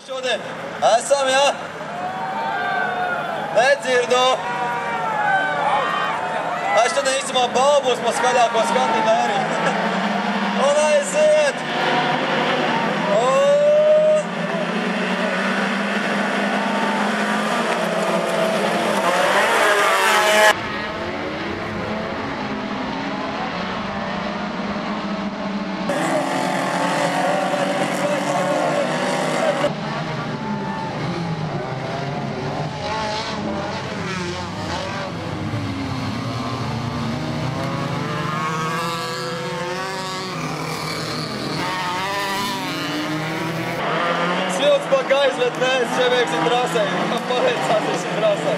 Šodien esam, jā? Nedzirdu. Šodien īstumā balva būs man skaļāko skatītāju arī. Un aiziet! Pa gaisu, bet mēs šeit veiksim trasē. Paveicāsim trasē.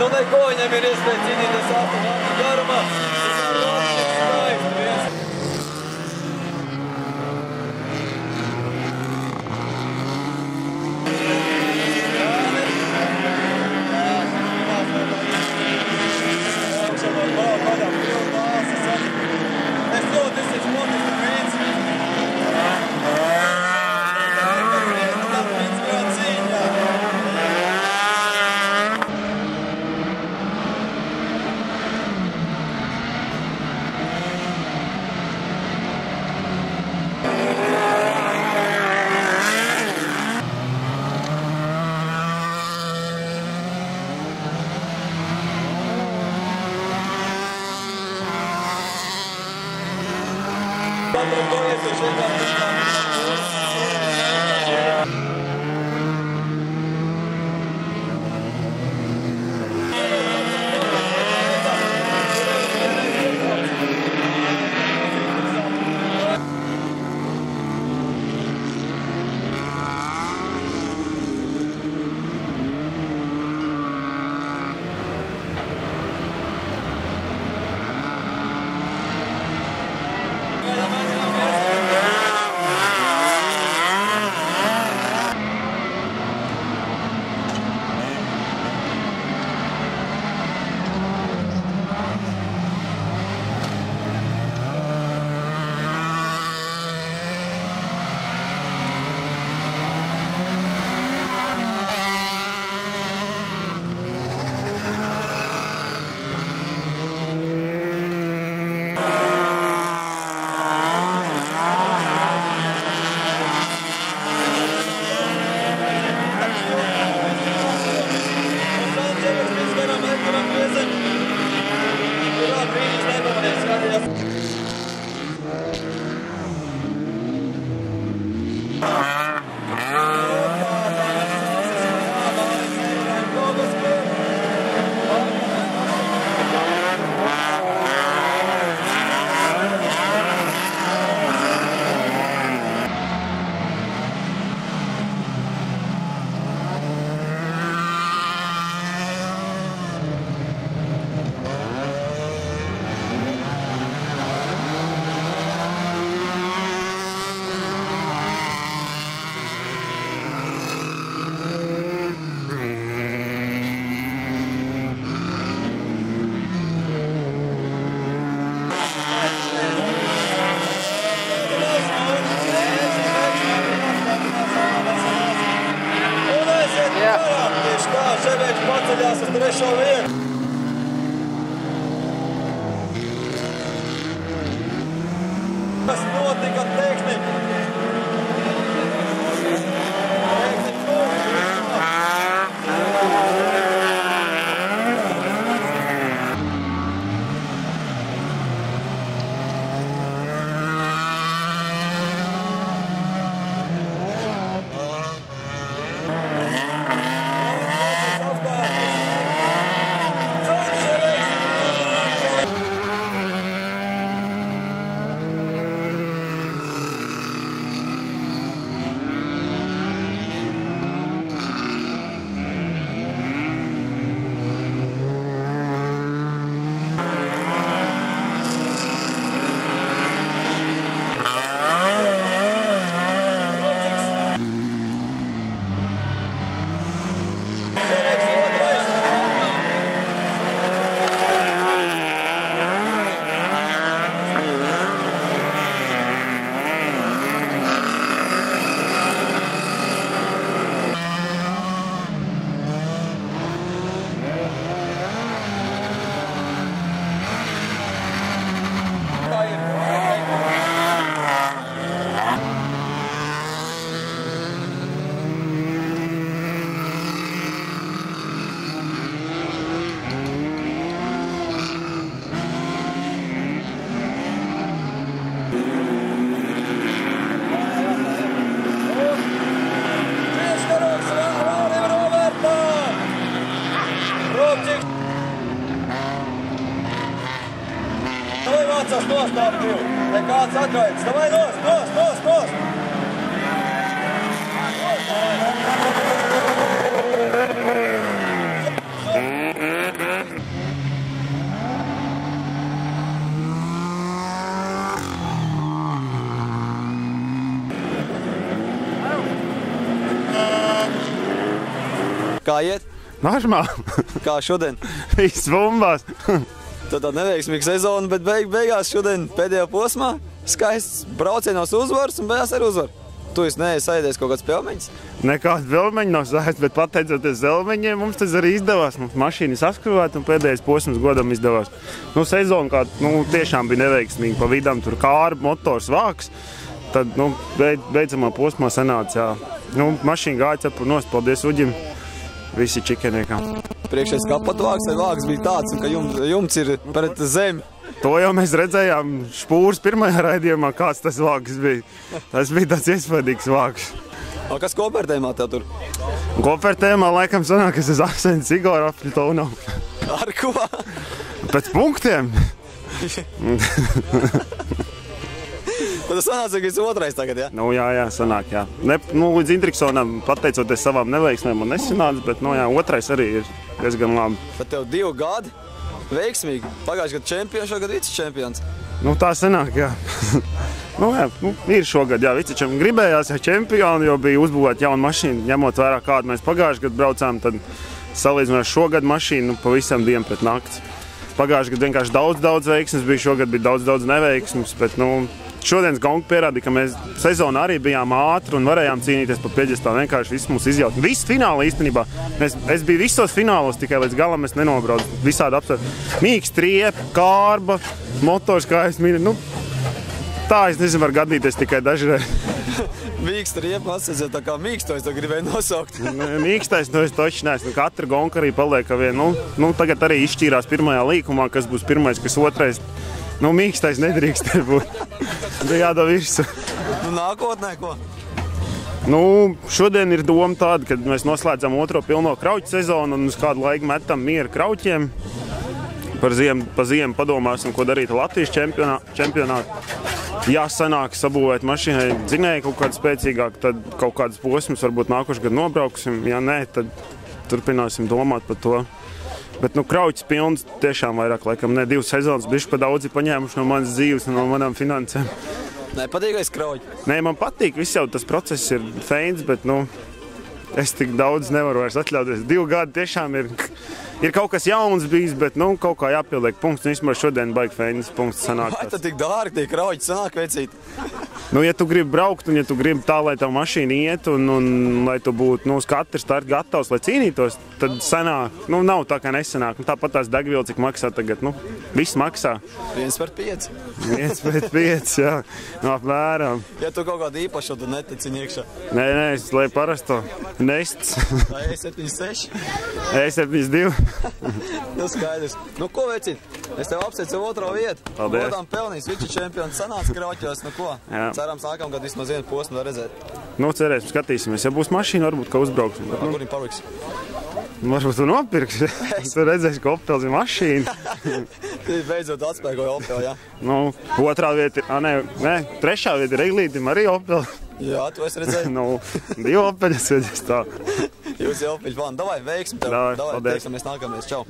Nu neko, viņam ir iespēja cīnīties ātrumā garumā. Ševieks paceļās uz 3. vietu. Kas notika tehnika? Pakaļ, davai nos! Kā iet? Normāli. Kā šodien? Viss bumbās. Tad neveiksmīga sezona, bet beigās šodien pēdējā posmā skaists braucienos uzvars un beigās ar uzvaru. Tu neesi sēdies kaut kāds pelmeņas? Nekāds pelmeņi nav sēdis, bet pateicoties zelmeņiem, mums tas arī izdevās. Mums mašīna saskrūvēt un pēdējais posms godam izdevās. Sezona kā tiešām bija neveiksmīga. Pa vidam tur kārba, motors, vāks. Tad beidzamā posmā sanāca, mašīna gāja cepur nost, paldies Uģim. Visi čikeniekām. Priekšējais kapatvāks vai vāks bija tāds, ka jumts ir pret zemi. To jau mēs redzējām špūrs pirmajā raidījumā, kāds tas vāks bija. Tas bija tāds iespaidīgs vāks. Kas kopertējumā tev tur? Kopertējumā laikam sanāk, ka es uz akcents Igoru Afritonu. Ar ko? Pēc punktiem. Tad sanāca, ka esi otrais tagad, jā? Jā, sanāk, jā. Līdz Intriksonam pateicoties savām neveiksmēm un nesanāca, bet, otrais arī ir diezgan labi. Bet tev 2 gadi veiksmīgi. Pagājuši gadu čempions, šogad vicečempions. Tā sanāk, jā. Ir šogad, jā, vicečempions. Gribējās, čempioni, jo bija uzbūvēta jauna mašīna, ņemot vērā kādu mēs pagājuši gadu braucām, tad salīdzinot šogad mašīnu pavisam dienu pret nakts. Pagājuši gadu vienkārši daudz veiksmes bija, šogad bija daudz neveiksmes, bet, šodienas gonga pierādīja, ka mēs sezonā arī bijām ātri un varējām cīnīties par pieģestālu. Vienkārši viss mums izjaut. Viss fināli īstenībā. Es biju visos finālos, tikai līdz galam es nenobraucu. Visādi apsver. Mīksts riepa, kārba, motors, kā es minu. Tā es nezinu, var gadīties tikai dažreiz. Mīksts riepa, atsadziet, tā kā mīkstojs to gribēju nosaukt. Mīkstais, es toši neesmu. Katra gonga arī paliek vien. Tagad arī izšķīrās pirmajā līkumā, kas būs pirmais, kas otrais. Mīkstais nedrīkst būt. Tā jādara virsū. Nākotnē ko? Šodien ir doma tāda, ka mēs noslēdzam otro pilno krauķu sezonu un uz kādu laiku metam mieru krauķiem. Pa ziemu padomāsim, ko darīt Latvijas čempionātu. Ja sanāk sabūvēt mašīnai dzinēju kaut kādu spēcīgāku, tad kaut kādus posmus varbūt nākošu gadu nobrauksim. Ja nē, tad turpināsim domāt par to. Bet krauķis pilns tiešām vairāk, laikam, 2 sezonas bišķi pa daudzi paņēmuši no manas dzīves un no manām finansēm. Nepatīkais krauķi? Nē, man patīk, viss jau tas process ir feins, bet, es tik daudz nevaru vairs atļauties. 2 gadi tiešām ir kaut kas jauns bijis, bet, kaut kā jāpieliek punkts. Vismaz šodien baigi feinis punkts sanāk. Vai tad tik dārgi tie krauķi sanāk veicīt? Ja tu gribi braukt un ja tu gribi tā, lai tavu mašīnu iet un lai tu būtu uz katru startu gatavs, lai cīnītos, tad sanāk, nav tā kā nesanāk. Tāpat tās degviela, cik maksā tagad, viss maksā. 1/5. 1/5, jā, apmēram. Ja tu kaut kādu īpašu, tad netecini iekšā. Nē, es lai parasto nests. Tā E76? E72. Skaidrs. Ko veicīt? Es tev apsveicu 2. vietu. Paldies. Godām pelnījis vicečempions sanāca krauķos. Ko? Jā. Cerams, nākamgad vismaz 1 posmu var redzēt. Cerēsim, skatīsimies. Ja būs mašīna, varbūt, ka uzbrauksim. Kur viņi paliks? Varbūt tu nopirksi. Tu redzēsi, ka Opels ir mašīna. Tu beidzot atspēkoja Opel, jā? 2. vieta ir, nē, 3. vieta ir Eglītim arī Opel. Jā, tu esi redzēji. 2 Opeļas redzēs tā. Jūs jau Opeļu fani. Davai, veiksmi tev. Davai, teiksimies nākamreiz. Čau.